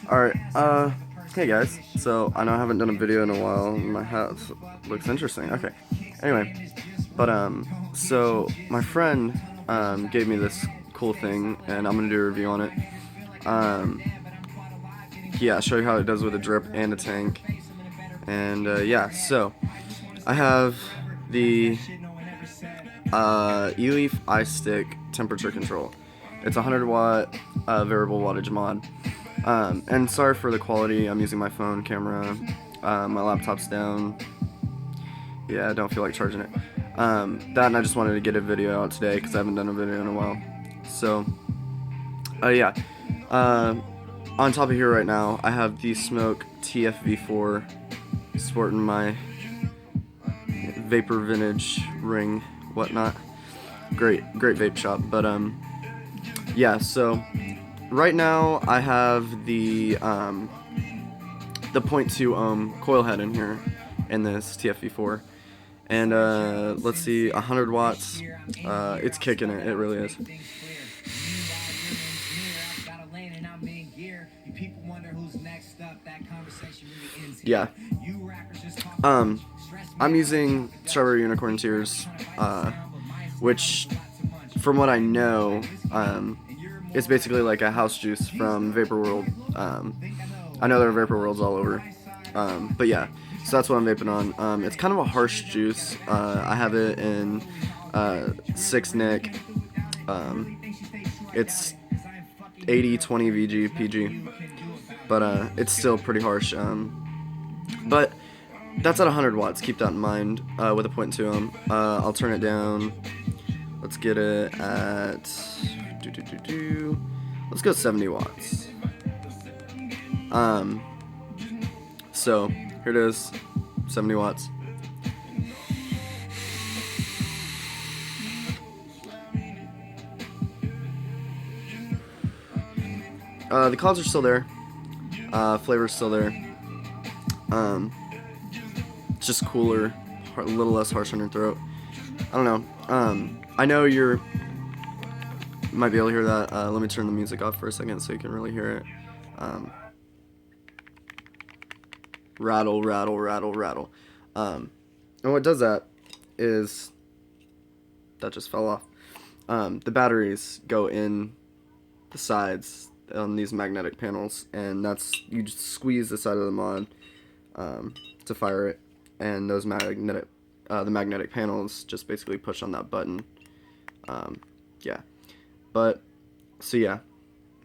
Alright, hey guys. So, I know I haven't done a video in a while. My hat looks interesting. Okay. Anyway, but, so, my friend, gave me this cool thing, and I'm gonna do a review on it. Um, yeah, show you how it does with a drip and a tank. And, yeah, so, I have the, Eleaf IStick temperature control. It's a 100 watt, variable wattage mod. And sorry for the quality, I'm using my phone camera, my laptop's down, yeah, I don't feel like charging it. That and I just wanted to get a video out today because I haven't done a video in a while. So, yeah, on top of here right now, I have the Smoke TFV4 sporting my Vapor Vintage ring, whatnot. Great vape shop, but, yeah, so right now I have the point 0.2 ohm coil head in here in this TFV4, and let's see, 100 watts. It's kicking it. It really is. Yeah. I'm using Strawberry Unicorn Tears, which, from what I know, it's basically like a house juice from Vapor World. I know there are Vapor Worlds all over, but yeah, so that's what I'm vaping on. It's kind of a harsh juice. I have it in 6 Nick. It's 80-20 VG PG, but it's still pretty harsh. But that's at 100 watts. Keep that in mind with a 0.2 ohm. I'll turn it down. Let's get it at let's go 70 watts. So here it is, 70 watts. The clouds are still there. Flavor's still there. It's just cooler, a little less harsh on your throat. I don't know. I know you might be able to hear that. Let me turn the music off for a second so you can really hear it. Rattle, rattle, rattle, rattle. And what does that is, that just fell off. The batteries go in the sides on these magnetic panels, and that's, you just squeeze the side of the mod to fire it, and those the magnetic panels just basically push on that button. Yeah, but so yeah,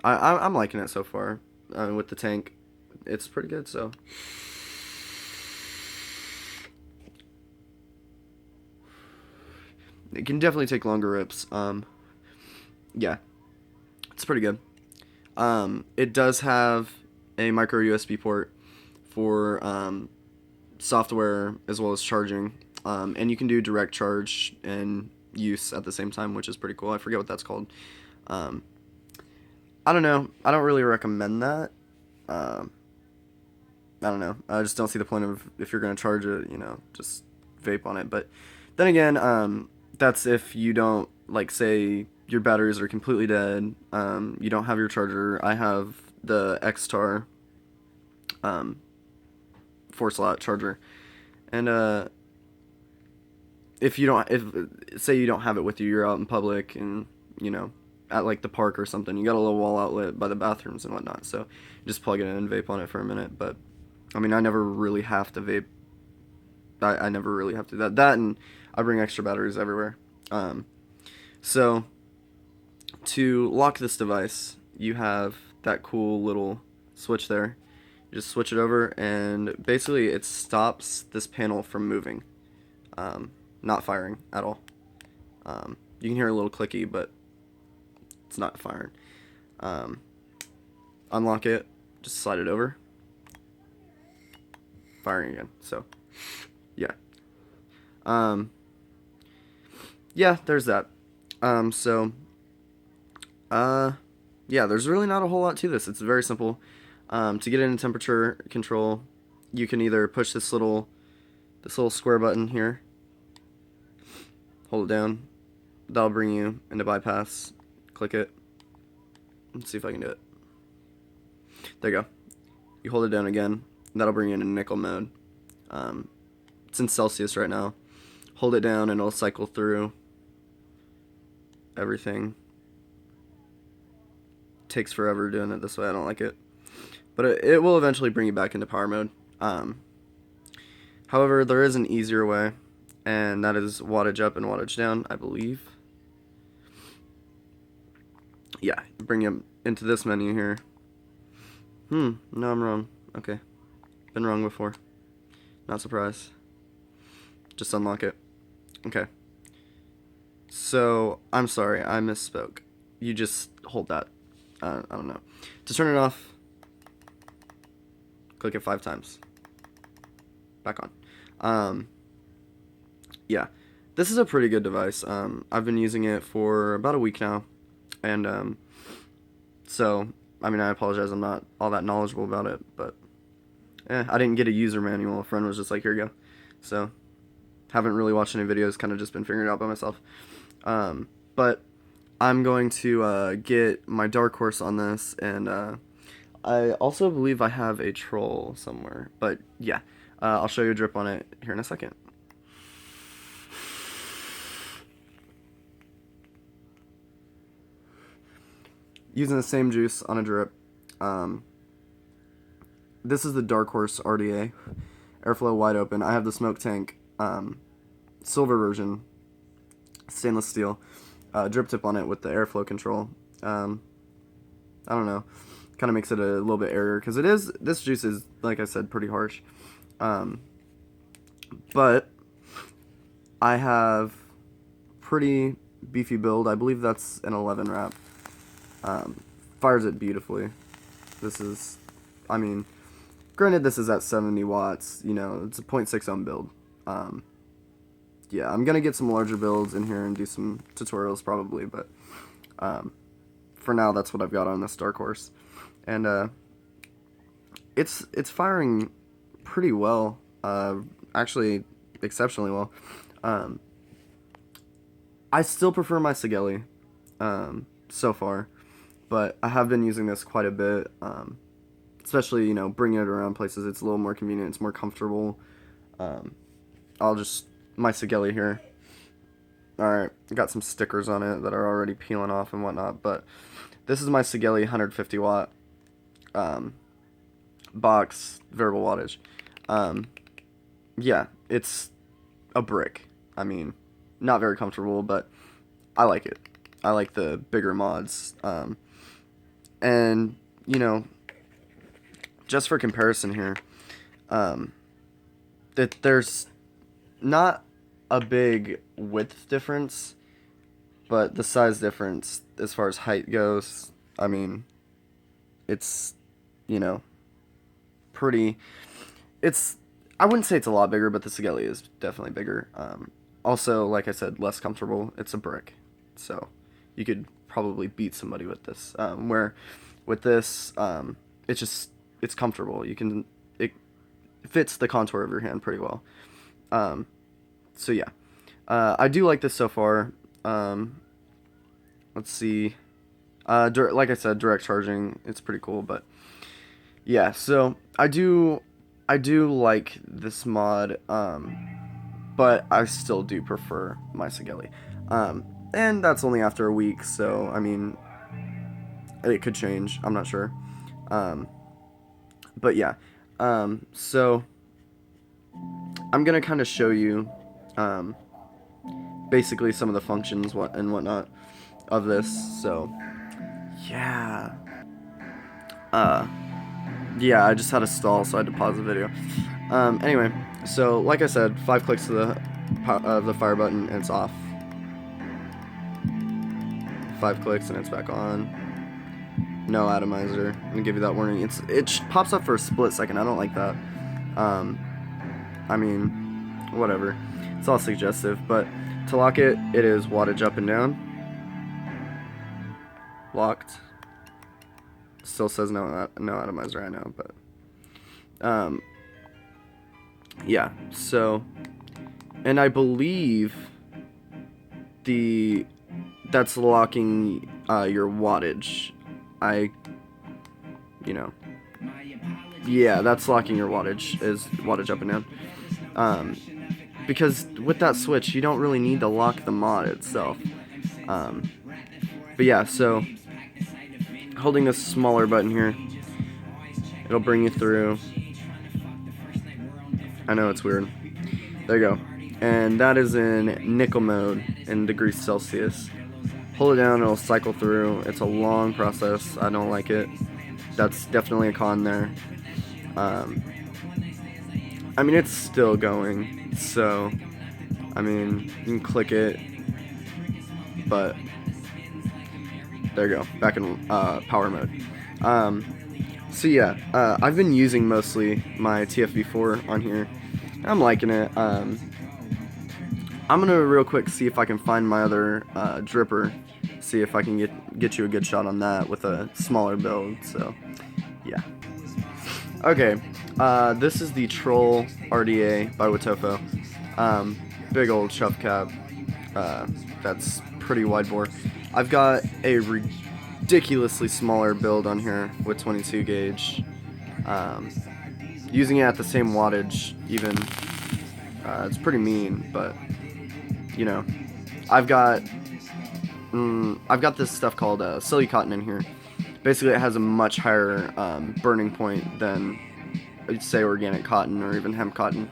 I'm liking it so far. With the tank, it's pretty good. So it can definitely take longer rips. Yeah, it's pretty good. It does have a micro USB port for software as well as charging, and you can do direct charge and use at the same time, which is pretty cool. I forget what that's called. I don't know. I don't really recommend that. I don't know. I just don't see the point of, if you're going to charge it, just vape on it. But then again, that's if you don't, like, say your batteries are completely dead, you don't have your charger. I have the X-Tar 4-slot charger, and if say you don't have it with you, you're out in public and at like the park or something, you got a little wall outlet by the bathrooms and whatnot, so just plug it in and vape on it for a minute. But I mean, I never really have to vape. I never really have to do that, and I bring extra batteries everywhere. So to lock this device, you have that cool little switch there. You just switch it over, and basically it stops this panel from moving, not firing at all. You can hear a little clicky, but it's not firing. Unlock it, just slide it over, firing again. So yeah, yeah, there's that. Yeah, there's really not a whole lot to this. It's very simple. To get into temperature control, you can either push this little square button here, hold it down, that'll bring you into bypass, click it, let's see if I can do it. There you go. You hold it down again. That'll bring you into nickel mode. It's in Celsius right now. Hold it down and it'll cycle through everything. Takes forever doing it this way. I don't like it. But it will eventually bring you back into power mode. However, there is an easier way, and that is wattage up and wattage down, I believe. Yeah, bring you into this menu here. No, I'm wrong. Okay. Been wrong before. Not surprised. Just unlock it. Okay. So, I'm sorry, I misspoke. You just hold that. I don't know. To turn it off, click it 5 times. Back on. Yeah. This is a pretty good device. I've been using it for about a week now. And, so, I mean, I apologize, I'm not all that knowledgeable about it, but, I didn't get a user manual. A friend was just like, here you go. So, haven't really watched any videos, kind of just been figuring it out by myself. But I'm going to get my dark horse on this, and I also believe I have a troll somewhere. But yeah, I'll show you a drip on it here in a second. Using the same juice on a drip. This is the Dark Horse RDA, airflow wide open. I have the smoke tank, silver version, stainless steel, drip tip on it with the airflow control. I don't know, kind of makes it a little bit airier, because this juice is, like I said, pretty harsh. But I have pretty beefy build. I believe that's an 11 wrap. Fires it beautifully. This is, I mean, granted this is at 70 watts, you know, it's a 0.6 ohm build. Yeah, I'm gonna get some larger builds in here and do some tutorials probably, but for now that's what I've got on this Dark Horse. And it's firing pretty well, actually exceptionally well. I still prefer my Sigeli so far, but I have been using this quite a bit, especially, you know, bringing it around places. It's a little more convenient, it's more comfortable. My Sigeli here. Alright, got some stickers on it that are already peeling off and whatnot, but this is my Sigeli 150 watt box variable wattage. Yeah, it's a brick. I mean, not very comfortable, but I like it. I like the bigger mods. And, you know, just for comparison here, there's not a big width difference, but the size difference as far as height goes, I mean, it's, you know, pretty, I wouldn't say it's a lot bigger, but the Sigeli is definitely bigger. Also, like I said, less comfortable. It's a brick, so you could probably beat somebody with this. Where with this, it's comfortable. It fits the contour of your hand pretty well. So yeah, I do like this so far. Let's see. Like I said, direct charging, it's pretty cool, but yeah, so I do like this mod, but I still do prefer my Sigeli. And that's only after a week, so I mean, it could change, I'm not sure. But yeah, so I'm gonna kind of show you basically some of the functions and whatnot of this. So yeah, yeah, I just had a stall, so I had to pause the video. Anyway, so like I said, 5 clicks to the fire button and it's off. 5 clicks and it's back on. No atomizer. I'm gonna give you that warning. It pops up for a split second. I don't like that. I mean, whatever. It's all suggestive, but to lock it, it is wattage up and down. Locked. Still says no atomizer, I know, but yeah, so, and I believe that's locking your wattage. You know, Yeah, that's locking your wattage, is wattage up and down. Because with that switch, you don't really need to lock the mod itself. But yeah, so holding this smaller button here, it'll bring you through. I know it's weird. There you go. And that is in nickel mode in degrees Celsius. Hold it down, it'll cycle through. It's a long process. I don't like it. That's definitely a con there. I mean, it's still going, so I mean, you can click it, but there you go, back in power mode. So yeah, I've been using mostly my TFV4 on here. I'm liking it. I'm gonna real quick see if I can find my other dripper, see if I can get you a good shot on that with a smaller build. So yeah. Okay, this is the Troll RDA by Wotofo. Big old chuff cap. That's pretty wide bore. I've got a ridiculously smaller build on here with 22 gauge. Using it at the same wattage, even, it's pretty mean, but you know, I've got this stuff called silly cotton in here. Basically, it has a much higher burning point than, say, organic cotton or even hemp cotton.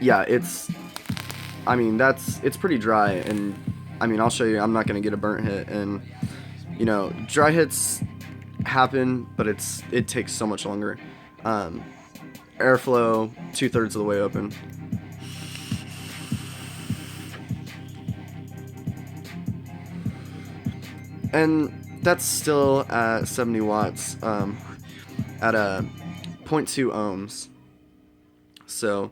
Yeah, it's pretty dry, and I mean, I'll show you. I'm not gonna get a burnt hit, and you know, dry hits happen, but it takes so much longer. Airflow 2/3 of the way open. And that's still at 70 watts, at a 0.2 ohms. So,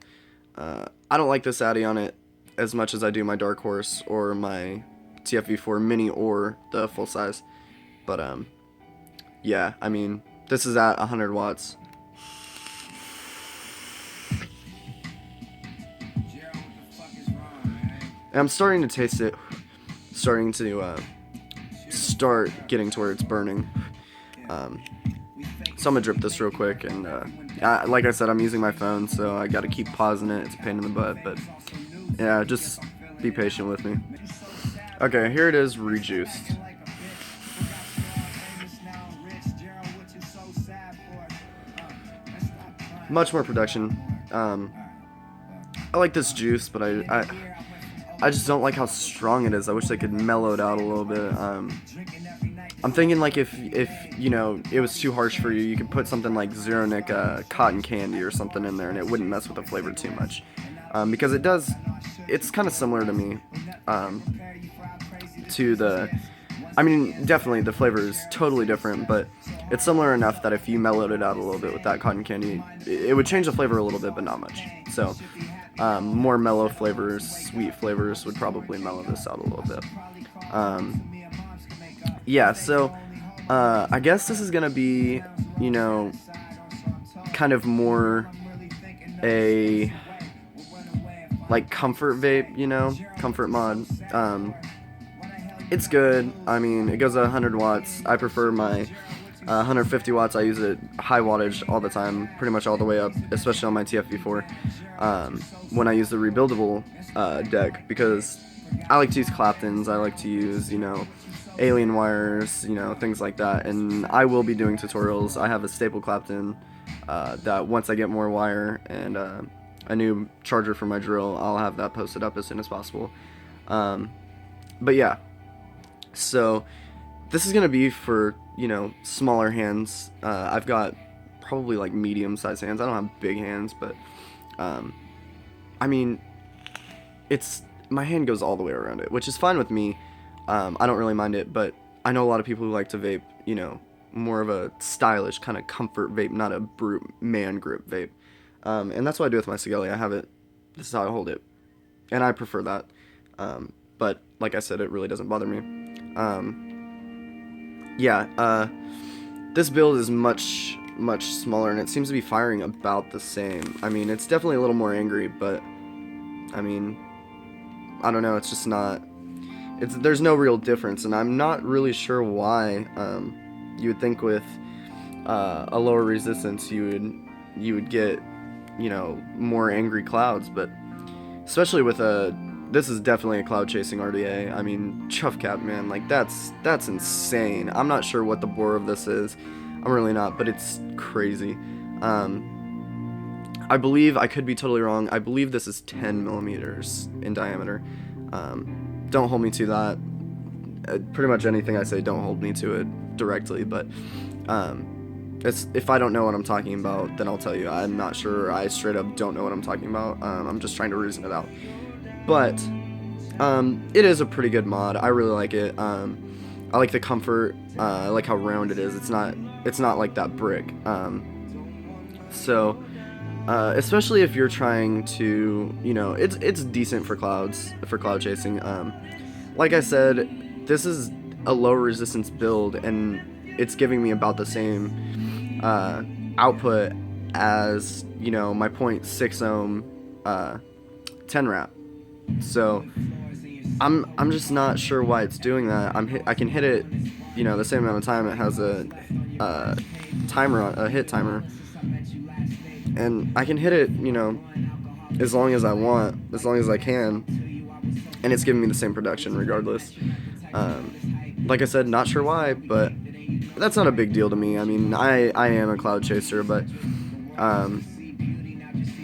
I don't like this Addy on it as much as I do my Dark Horse or my TFV4 Mini or the full size. But, yeah, I mean, this is at 100 watts. And I'm starting to taste it, starting to, start getting to where it's burning. So I'm gonna drip this real quick, and like I said, I'm using my phone, so I gotta keep pausing it. It's a pain in the butt, but yeah, just be patient with me. Okay, here it is, rejuiced. Much more production. I like this juice, but I just don't like how strong it is. I wish they could mellow it out a little bit. I'm thinking like if you know it was too harsh for you, you could put something like Zero Nick cotton candy or something in there, and it wouldn't mess with the flavor too much. Because it's kind of similar to me. I mean, definitely the flavor is totally different, but it's similar enough that if you mellowed it out a little bit with that cotton candy, it would change the flavor a little bit, but not much. So. More mellow flavors, sweet flavors would probably mellow this out a little bit. Yeah, so I guess this is gonna be, you know, kind of more a like comfort vape, you know, comfort mod. It's good. I mean, it goes at 100 watts. I prefer my 150 watts. I use it high wattage all the time, pretty much all the way up, especially on my TFV4. When I use the rebuildable deck, because I like to use Claptons, I like to use, you know, alien wires, you know, things like that, and I will be doing tutorials. I have a staple Clapton that once I get more wire and a new charger for my drill, I'll have that posted up as soon as possible. But yeah, so this is gonna be for, you know, smaller hands. I've got probably like medium-sized hands. I don't have big hands, but I mean, my hand goes all the way around it, which is fine with me. I don't really mind it, but I know a lot of people who like to vape, you know, more of a stylish kind of comfort vape, not a brute man grip vape. And that's what I do with my Sigelli. I have it. This is how I hold it, and I prefer that. But like I said, it really doesn't bother me. Yeah, this build is much smaller, and it seems to be firing about the same. I mean, it's definitely a little more angry, but I mean, I don't know, it's just not, there's no real difference, and I'm not really sure why. You would think with a lower resistance, you would get, more angry clouds. But especially with this is definitely a cloud chasing RDA. I mean, chuff cap, man, like that's insane. I'm not sure what the bore of this is. I'm really not, but it's crazy. I believe, I could be totally wrong, I believe this is 10 millimeters in diameter. Don't hold me to that. Pretty much anything I say, don't hold me to it directly, but if I don't know what I'm talking about, then I'll tell you. I'm not sure. I straight up don't know what I'm talking about. I'm just trying to reason it out. But it is a pretty good mod. I really like it. I like the comfort. I like how round it is. It's not like that brick. So especially if you're trying to, it's decent for cloud chasing. Like I said, this is a low resistance build, and it's giving me about the same output as, my 0.6 ohm 10 wrap. So I'm just not sure why it's doing that. I can hit it, the same amount of time. It has a hit timer, and I can hit it, as long as I want, as long as I can, and it's giving me the same production regardless. Like I said, not sure why, but that's not a big deal to me. I mean, I am a cloud chaser, but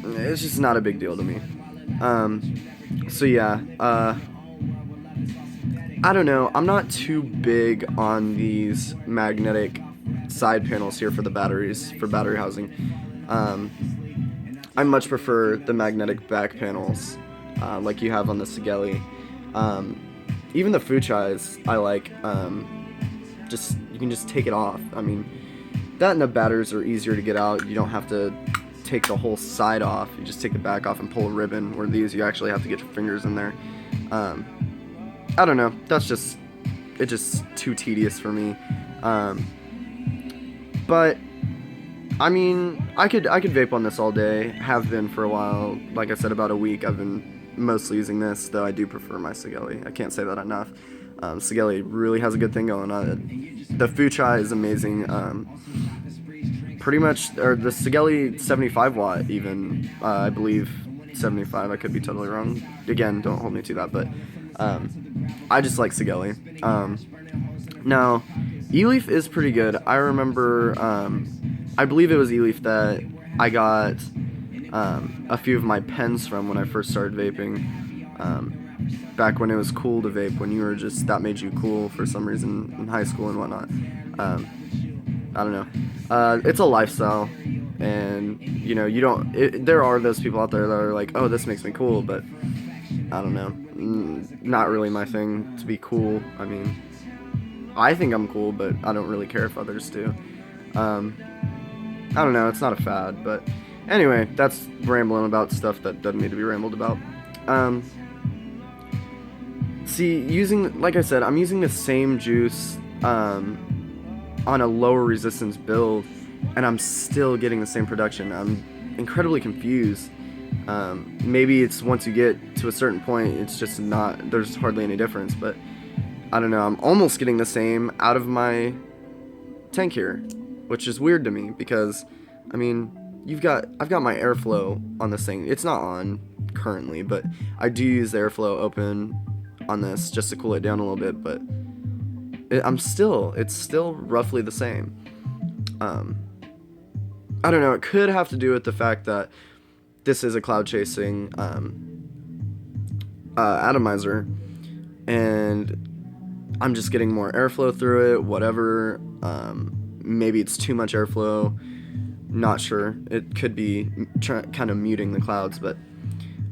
it's just not a big deal to me. So yeah, I don't know. I'm not too big on these magnetic side panels here for the batteries, for battery housing. I much prefer the magnetic back panels, like you have on the Sigeli. Even the Fuchais, I like. You can just take it off. I mean, that and the batteries are easier to get out. You don't have to take the whole side off. You just take the back off and pull a ribbon. Where these, you actually have to get your fingers in there. I don't know. It's just too tedious for me. But I mean, I could vape on this all day. Have been for a while. Like I said, about a week. I've been mostly using this, though I do prefer my Sigeli. I can't say that enough. Sigeli really has a good thing going on. The Fuchai is amazing. Pretty much, or the Sigeli 75 watt even, I believe 75. I could be totally wrong. Again, don't hold me to that, but I just like Sigeli. Now, Eleaf is pretty good. I remember, I believe it was Eleaf that I got a few of my pens from when I first started vaping. Back when it was cool to vape, when you were just, that made you cool for some reason in high school and whatnot. I don't know. It's a lifestyle, and there are those people out there that are like, oh, this makes me cool, but I don't know. Not really my thing to be cool. I mean, I think I'm cool, but I don't really care if others do. I don't know. It's not a fad, but anyway, that's rambling about stuff that doesn't need to be rambled about. See, like I said, I'm using the same juice on a lower resistance build, and I'm still getting the same production. I'm incredibly confused. Maybe it's once you get to a certain point, it's just not, there's hardly any difference, but I don't know. I'm almost getting the same out of my tank here, which is weird to me because, I mean, I've got my airflow on this thing. It's not on currently, but I do use the airflow open on this just to cool it down a little bit, but it's still roughly the same. I don't know, it could have to do with the fact that this is a cloud chasing atomizer, and I'm just getting more airflow through it, whatever. Maybe it's too much airflow, not sure. It could be kind of muting the clouds, but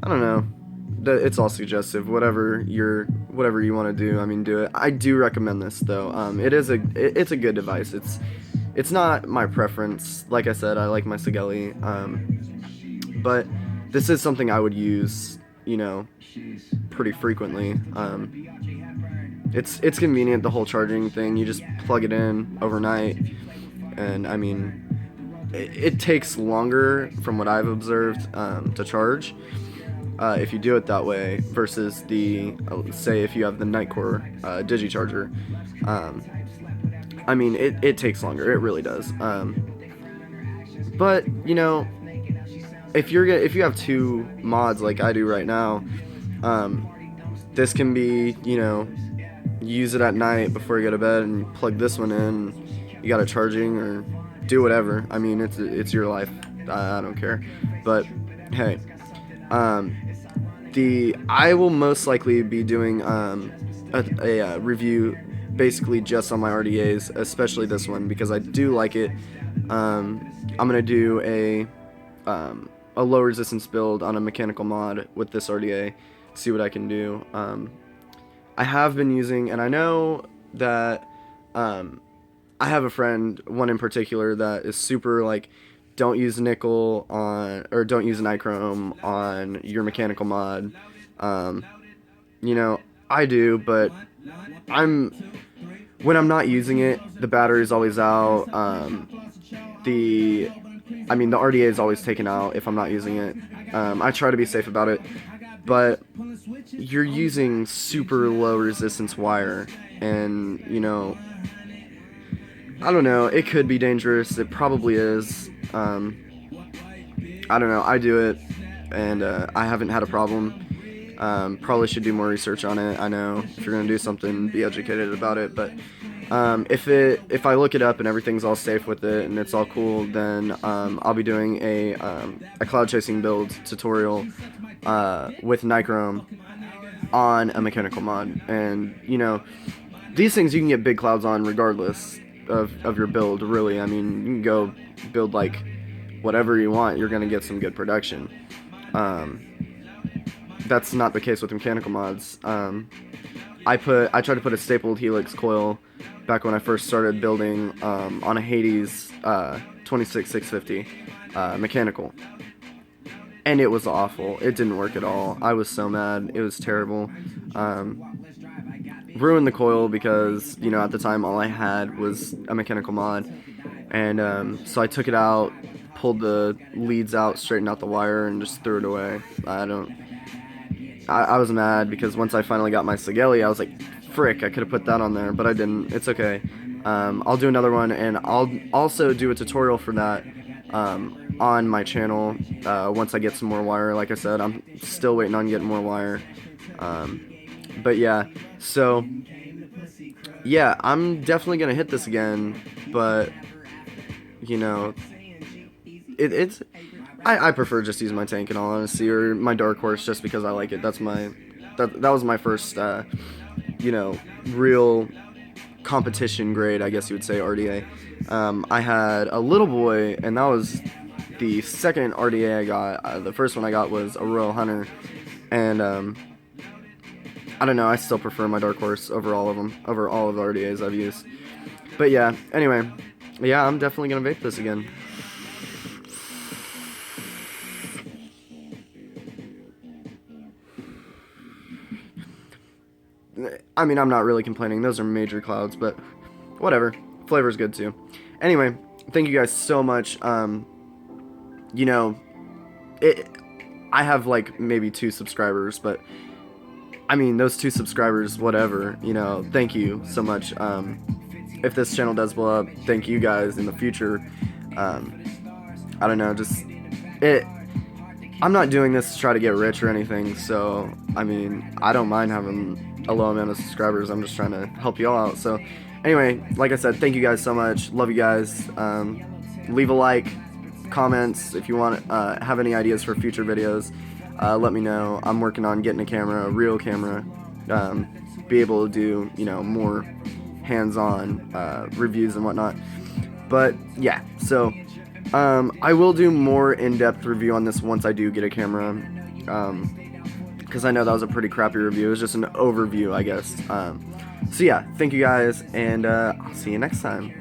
I don't know. It's all suggestive. Whatever you want to do, I mean, do it. I do recommend this though. It's a good device. It's not my preference. Like I said, I like my Sigeli. But this is something I would use, pretty frequently. It's convenient, the whole charging thing. You just plug it in overnight, and I mean, it takes longer from what I've observed to charge. If you do it that way versus the, say if you have the Nightcore Digicharger, I mean, it takes longer. It really does. But you know, if you have two mods like I do right now, um, this can be, you know, use it at night before you go to bed and plug this one in. You got it charging or do whatever. I mean, it's your life. I don't care. But hey, um, I will most likely be doing a review basically just on my RDAs, especially this one because I do like it. I'm gonna do a low resistance build on a mechanical mod with this RDA, see what I can do. I have been using, and I know that I have a friend, one in particular, that is super like, don't use nickel on, or don't use nichrome on your mechanical mod. You know, I do, but when I'm not using it, the battery's always out. The RDA is always taken out if I'm not using it. I try to be safe about it, but you're using super low resistance wire, and you know, I don't know, it could be dangerous. It probably is. I don't know, I do it, and I haven't had a problem. Probably should do more research on it. I know if you're gonna do something, be educated about it, but if I look it up and everything's all safe with it and it's all cool, then I'll be doing a cloud chasing build tutorial with nichrome on a mechanical mod. And you know, these things you can get big clouds on regardless of your build, really. I mean, you can go build like whatever you want, you're gonna get some good production. That's not the case with mechanical mods. I tried to put a stapled helix coil back when I first started building on a Hades 26650 mechanical, and it was awful. It didn't work at all. I was so mad. It was terrible. Ruined the coil because, you know, at the time all I had was a mechanical mod, and so I took it out, pulled the leads out, straightened out the wire, and just threw it away. I was mad because once I finally got my Sigeli, I was like, frick, I could have put that on there, but I didn't. It's okay. I'll do another one, and I'll also do a tutorial for that on my channel once I get some more wire. Like I said, I'm still waiting on getting more wire. But yeah, so yeah, I'm definitely gonna hit this again, but you know, it's I prefer just using my tank in all honesty, or my dark horse, just because I like it. That was my first you know, real competition grade, I guess you would say, RDA. I had a little boy, and that was the second RDA I got. The first one I got was a Royal Hunter, and I don't know, I still prefer my dark horse over all of them, over all of the RDAs I've used. But yeah, anyway, yeah, I'm definitely gonna vape this again. I mean, I'm not really complaining. Those are major clouds, but whatever. Flavor's good too. Anyway, thank you guys so much. You know, I have like maybe 2 subscribers, but I mean, those 2 subscribers, whatever, you know, thank you so much. If this channel does blow up, thank you guys in the future. I don't know, just I'm not doing this to try to get rich or anything, so I mean, I don't mind having a low amount of subscribers. I'm just trying to help you all out. So anyway, like I said, thank you guys so much. Love you guys. Leave a like, comments if you want have any ideas for future videos. Let me know. I'm working on getting a camera, a real camera, be able to do, you know, more hands-on reviews and whatnot. But yeah, so I will do more in-depth review on this once I do get a camera, because I know that was a pretty crappy review. It was just an overview, I guess. So yeah, thank you guys, and I'll see you next time.